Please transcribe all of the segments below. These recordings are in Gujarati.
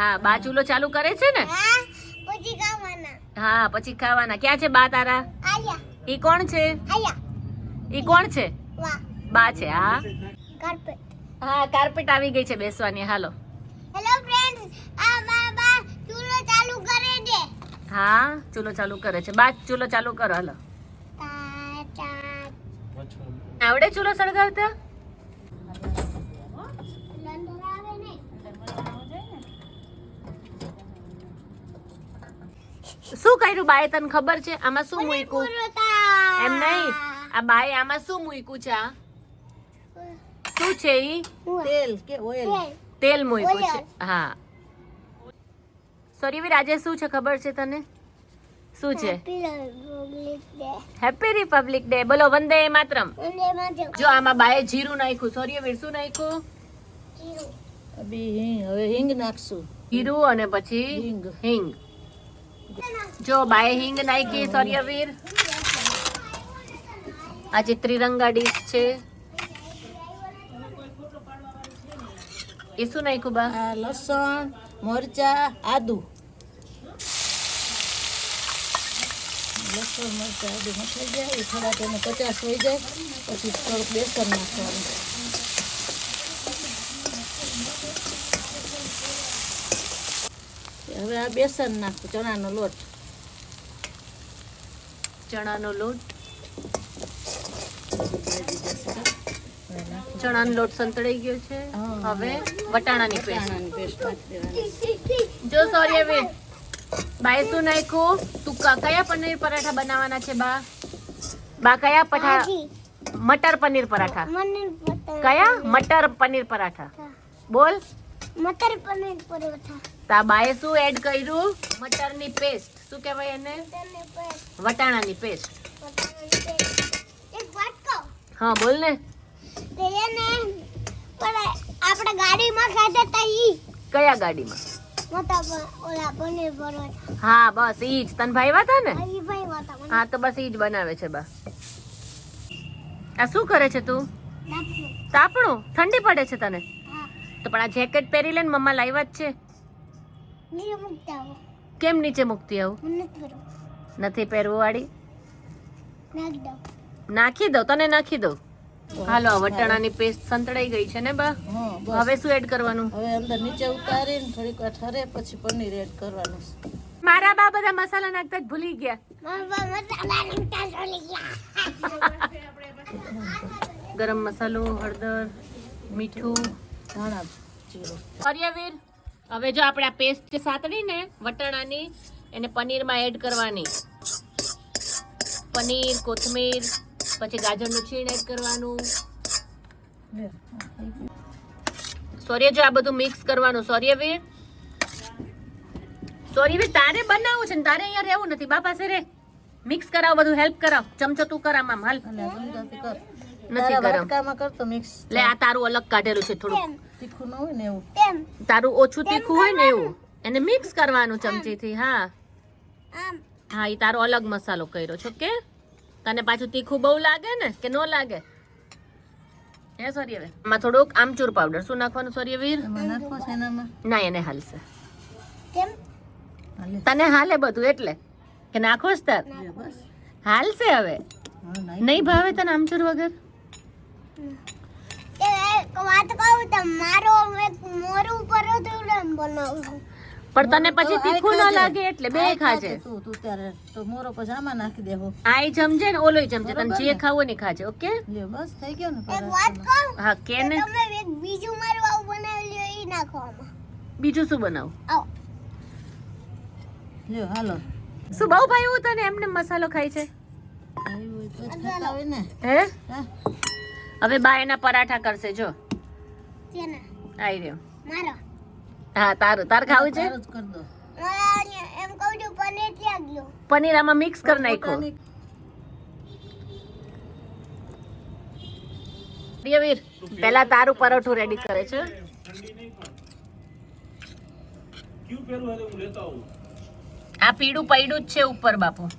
હા બા ચૂલો ચાલુ કરે છે ને. પછી ખાવાના. હા પછી ખાવાના. ક્યાં છે બા તારા? આયા. ઈ કોણ છે? આયા. ઈ કોણ છે? વાહ. બા છે. હા કાર્પેટ. હા કાર્પેટ આવી ગઈ છે બેસવાની. હાલો. હેલો ફ્રેન્ડ્સ, આ બા ચૂલો ચાલુ કરે છે. હા ચૂલો ચાલુ કરે છે. બા ચૂલો ચાલુ કરો. હાલો. આવડે ચૂલો સળગાવતા? શું કર્યું બાએ? તને ખબર છે આમાં શું મૂક્યું? એમ નહીં, આ બાએ આમાં શું મૂક્યું છે? શું છે ઈ? તેલ કે ઓઇલ? તેલ મૂક્યું છે. હા સોરી વીર, આજે શું છે ખબર છે તને? શું છે? Happy Republic day. બોલો વંદે માતરમ. જો આમાં બાએ જીરું નાખ્યું. સૌર્યવીર શું નાખ્યું? હવે હિંગ નાખશું. જીરું અને પછી હિંગ. જો બાએ હિંગ નાખી સૌર્યવીર. આજે ત્રિરંગા ડીશ છે. એ શું નાખ્યું બા? લસણ, મરચા, આદુ. લસણ, મરચા, આદુ મસાઈ જાય. એ થોડાક એને 50 થઈ જાય પછી થોડુંક બેસન નાખવાનું. હવે આ બેસન નાખું, ચણાનો લોટ. ચણાનો લોટ. ચણાનો લોટ સંતળાઈ ગયો છે. હવે વટાણાની પેસ્ટ. નાખી દેવાની. જો સૌર્યવીર, બાએ શું નાખ્યું? તું કયા પનીર પરાઠા બનાવવાના છે બા? બા કયા મટર પનીર પરાઠા. કયા? મટર પનીર પરાઠા. બોલ. મટર પનીર પરોઠા. તા બાએ શું એડ કર્યું? મટરની પેસ્ટ. શું કહેવાય એને? વટાણાની પેસ્ટ. એક વાત કહું. હા બોલ ને. તે એને પણ આપણે ગાડીમાં ખાધા તા ઈ. કયા ગાડીમાં? ઓલા પનીર પરોઠા. હા બસ ઈ જ. તન ભાઈવા હતા ને? ઈ ભાઈ વાતા મને. હા તો બસ ઈ જ બનાવે છે બા. આ શું કરે છે તું? તાપણું? ઠંડી પડે છે તને? હા. તો પણ આ જેકેટ પહેરી લે ને, મમ્મા લાવ્યા જ છે. નીચે મૂકતા આવો. કેમ નીચે મૂકતી આવું? મને કરો. નથી પહેરવું વાળી. નાખી દો. નાખી દઉં, તને નાખી દઉં. હાલો આ વટાણાની પેસ્ટ સંતળાઈ ગઈ છે ને બા. હા બસ. હવે શું એડ કરવાનું? હવે અંદર નીચે ઉતારીને થોડીક વાર ઠરે પછી પનીર એડ કરવાનું. મારા બા બધા મસાલા નાખતા જ ભૂલી ગયા. મારા મસાલા નાખતા ભૂલી ગયા. ગરમ મસાલો, હળદર, મીઠું, ધાણા જીરું. સૌર્યવીર, હવે જો આપણે આ પેસ્ટ જે સાતડી ને વટાણાની, એને પનીરમાં એડ કરવાની. પનીર, કોથમીર, પછી ગાજરનું છીણ એડ કરવાનું. સૌર્ય જો આ બધું મિક્સ કરવાનું. સૌર્યવીર, તારે બનાવવું છે ને તારે અહીંયા રહેવું નથી. બા પાસે રે. મિક્સ કરાવ બધું, હેલ્પ કરાવ. ચમચો તું કર આમ હાલ. નથી ગરમ. વાટકામાં કરતો મિક્સ. લે આ તારું અલગ કાઢેલું છે થોડું. તીખું ન હોય ને એવું. તેમ તારું ઓછું તીખું હોય ને એવું. એને મિક્સ કરવાનું ચમચીથી. હા આમ હા, ઈ તારો અલગ મસાલો કર્યો છો કે? તને પાછું તીખું બહુ લાગે ને કે નો લાગે? હે સૌર્યવીર, આમાં થોડુંક આમચૂર પાવડર. શું નાખવાનું સૌર્યવીર? એમાં નાખો છે એનામાં. ના એને હાલશે. કેમ? હાલે. તને હાલે બધું એટલે કે નાખો જ તાર? બસ. હાલશે હવે. હા નાઈ. નહીં ભાવે તને આમચૂર વગર? એક વાત કહું તો મારો એક મોરું પરોઠું બનાવું. પણ તને પછી તીખું ન લાગે એટલે બે ખાજે. તું ત્યારે તો મોરો પછી આમાં નાખી દેવો. આ જમજે ને ઓલોય જમજે. તને જે ખાવું ને ખાજે. ઓકે લ્યો બસ થઈ ગયો ને. એક વાત કહું. હા કે ને. તમે એક બીજું મારું આવું બનાવી લ્યો ઈ નાખો આમાં. બીજું શું બનાવું? આવો. લ્યો હાલો. શું બહુ ભાઈ તને એમને મસાલો ખાય છે? આવ્યું હોય તો જ ખાતા હોય ને. હે હા. હવે બા એના પરાઠા કરશે. જો કેના? આઈ રહ્યો. મારો. હા તારું. તાર ખાવું છે? તારું જ કર દો. એમ કહું છું પનીર ત્યાં ગયો. પનીર આમાં મિક્સ કરી નાખો. પ્રિયવીર પહેલા તારું પરોઠું રેડી કરે છે. આ પીળું પૈડું જ છે ઉપર બાપુ.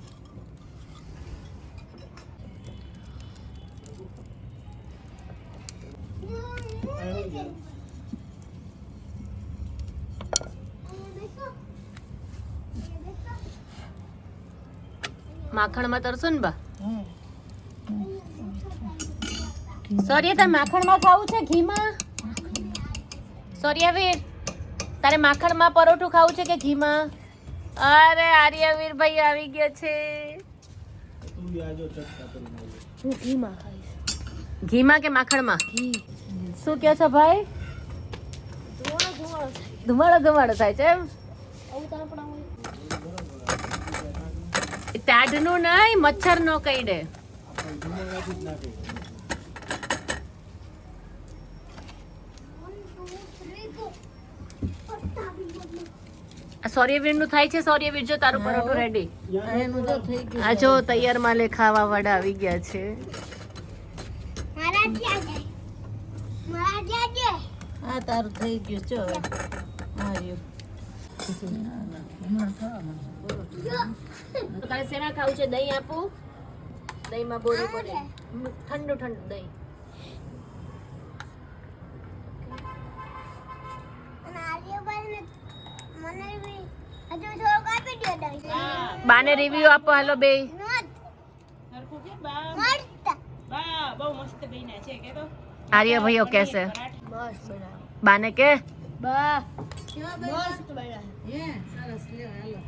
માખણમાં તરશો ને બા? હમ. સોરી તારે માખણમાં ખાવું છે ઘીમાં? સોર્યાવીર તારે માખણમાં પરોઠું ખાવું છે કે ઘીમાં? અરે આર્યવીર ભાઈ આવી ગયા છે. હું ઘીમાં ખાઈશ. ઘીમાં કે માખણમાં? શું કહો છો ભાઈ? ધુમાડો થાય છે એમ? ટાઢનું નહીં, મચ્છર નો કઈડે. સૌર્યવીર નું થાય છે. સૌર્યવીર જો તારું પરોઠું રેડી. એનું જો થઈ ગયું. આ જો તૈયાર માલે ખાવા વાળા આવી ગયા છે. મારા ત્યાં જાય. મારા ત્યાં જાય. આ તારું થઈ ગયું જો હવે. આ રહ્યું. હમણાં ખાવાનું. તો તારે શેના ખાવું છે? દહીં આપું? દહીંમાં બોરી બોરી ઠંડુ દહીં. અને આર્યભાઈને મને બી હજુ થોડુંક આપી દો દહીં. બાને રિવ્યુ આપો હાલો બે. મસ્ત. આર્ય ભાઈઓ કેસે મસ્ત બનાવ. બાને કે બા મસ્ત બન્યા. હે સરસ લ્યો હાલો.